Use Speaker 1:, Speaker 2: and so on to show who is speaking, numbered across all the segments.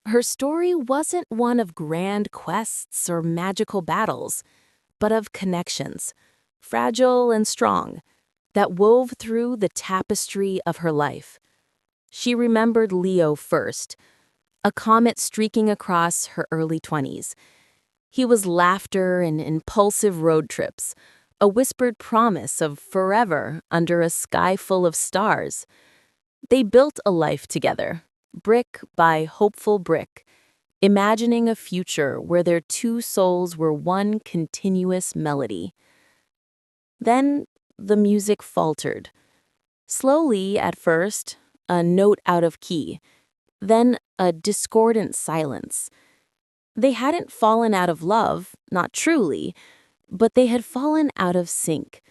Speaker 1: Her story wasn't one of grand quests or magical battles, but of connections, fragile and strong, that wove through the tapestry of her life. She remembered Leo first, a comet streaking across her early 20s. He was laughter and impulsive road trips, a whispered promise of forever under a sky full of stars. They built a life together, brick by hopeful brick, imagining a future where their two souls were one continuous melody. Then the music faltered. Slowly at first, a note out of key, then a discordant silence. They hadn't fallen out of love, not truly, but they had fallen out of sync.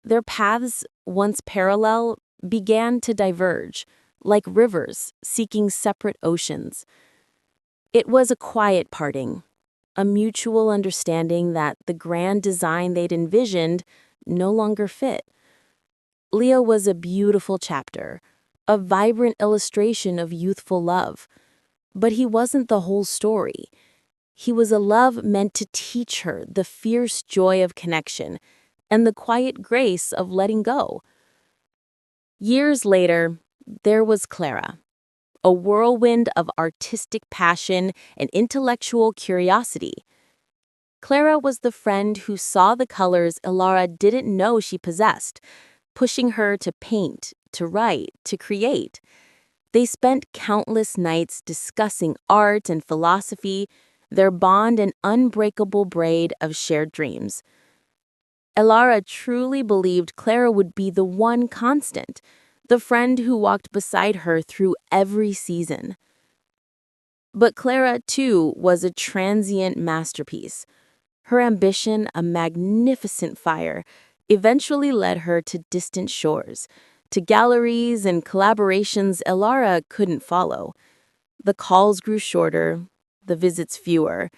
Speaker 1: Their paths, once parallel, began to diverge, like rivers seeking separate oceans. It was a quiet parting, a mutual understanding that the grand design they'd envisioned no longer fit. Leo was a beautiful chapter, a vibrant illustration of youthful love. But he wasn't the whole story. He was a love meant to teach her the fierce joy of connection and the quiet grace of letting go. Years later, there was Clara, a whirlwind of artistic passion and intellectual curiosity. Clara was the friend who saw the colors Ilara didn't know she possessed, pushing her to paint, to write, to create. They spent countless nights discussing art and philosophy, their bond an unbreakable braid of shared dreams. Elara truly believed Clara would be the one constant, the friend who walked beside her through every season. But Clara, too, was a transient masterpiece. Her ambition, a magnificent fire, eventually led her to distant shores, to galleries and collaborations Elara couldn't follow. The calls grew shorter, the visits fewer,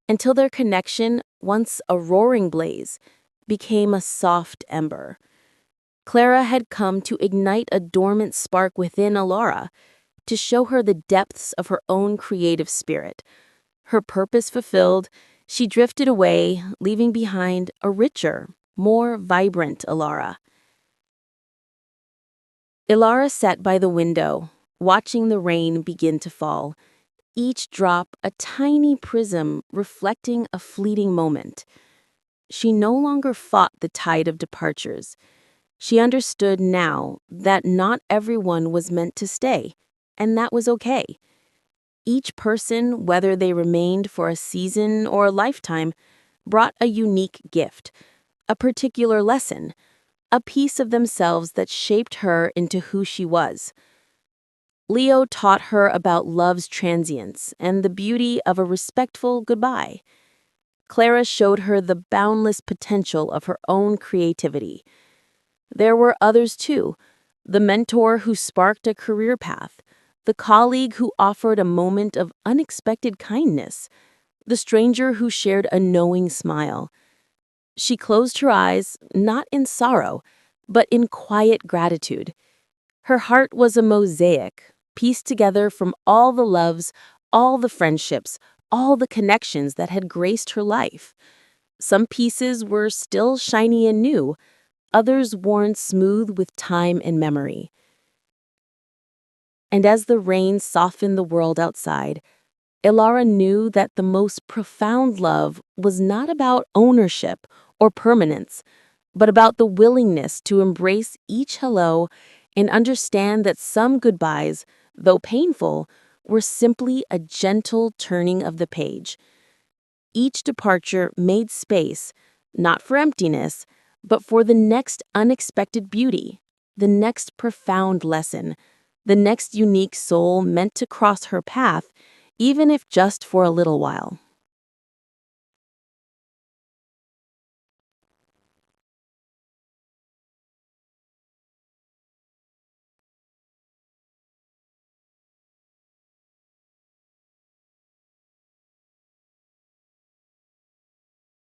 Speaker 1: until their connection, once a roaring blaze, became a soft ember. Clara had come to ignite a dormant spark within Elara, to show her the depths of her own creative spirit. Her purpose fulfilled, she drifted away, leaving behind a richer, more vibrant Elara. Ilara sat by the window, watching the rain begin to fall, each drop a tiny prism reflecting a fleeting moment. She no longer fought the tide of departures. She understood now that not everyone was meant to stay, and that was okay. Each person, whether they remained for a season or a lifetime, brought a unique gift, a particular lesson, a piece of themselves that shaped her into who she was. Leo taught her about love's transience and the beauty of a respectful goodbye. Clara showed her the boundless potential of her own creativity. There were others too, the mentor who sparked a career path, the colleague who offered a moment of unexpected kindness, the stranger who shared a knowing smile. She closed her eyes, not in sorrow, but in quiet gratitude. Her heart was a mosaic, pieced together from all the loves, all the friendships, all the connections that had graced her life. Some pieces were still shiny and new, others worn smooth with time and memory. And as the rain softened the world outside, Ilara knew that the most profound love was not about ownership or permanence, but about the willingness to embrace each hello and understand that some goodbyes, though painful, were simply a gentle turning of the page. Each departure made space, not for emptiness, but for the next unexpected beauty, the next profound lesson, the next unique soul meant to cross her path, even if just for a little while.